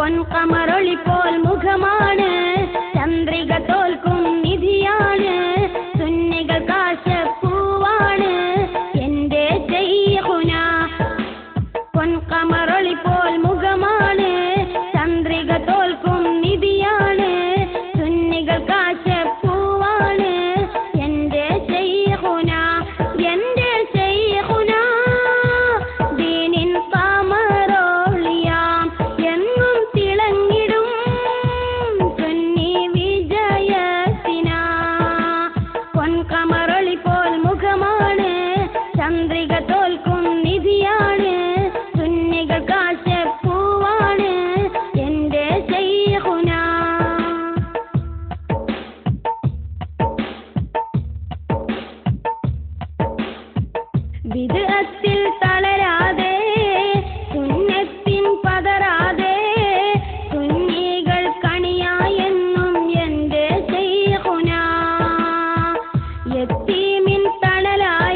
പൊൻകമറൊളി പോൽ മുഖമാണ്, ചന്ദ്രിക തോൽക്കും നിധിയാണ്, സുന്നികൾ കാശപ്പൂവാണ് എന്റെ ശൈഖുന. പൊൻകമറൊളി പോൽ മുഖമാണ്, ചന്ദ്രിക തോൽക്കും നിധിയാണ്, സുന്നികൾ കാശപ്പൂവാണ് എന്റെ ശൈഖുന. എന്റെ ശൈഖുന ദീനിൻ കമറൊളിയാം, എന്നും തിളങ്ങിടും സുന്നി വിജയത്തിനാ. പൊൻകമറൊളി പോൽ മുഖമാണ്, ചന്ദ്രിക തോൽക്കും നിധിയാണ്, സുന്നികൾ കാശപ്പൂവാണ് എന്റെ ശൈഖുന. വിദ്അത്തിൽ തളരാതെ, സുന്നത്തിൻ പതറാതെ, സുന്നികൾ കണിയായെന്നും എന്റെ ശൈഖുന. യത്തീമിൻ തണലായി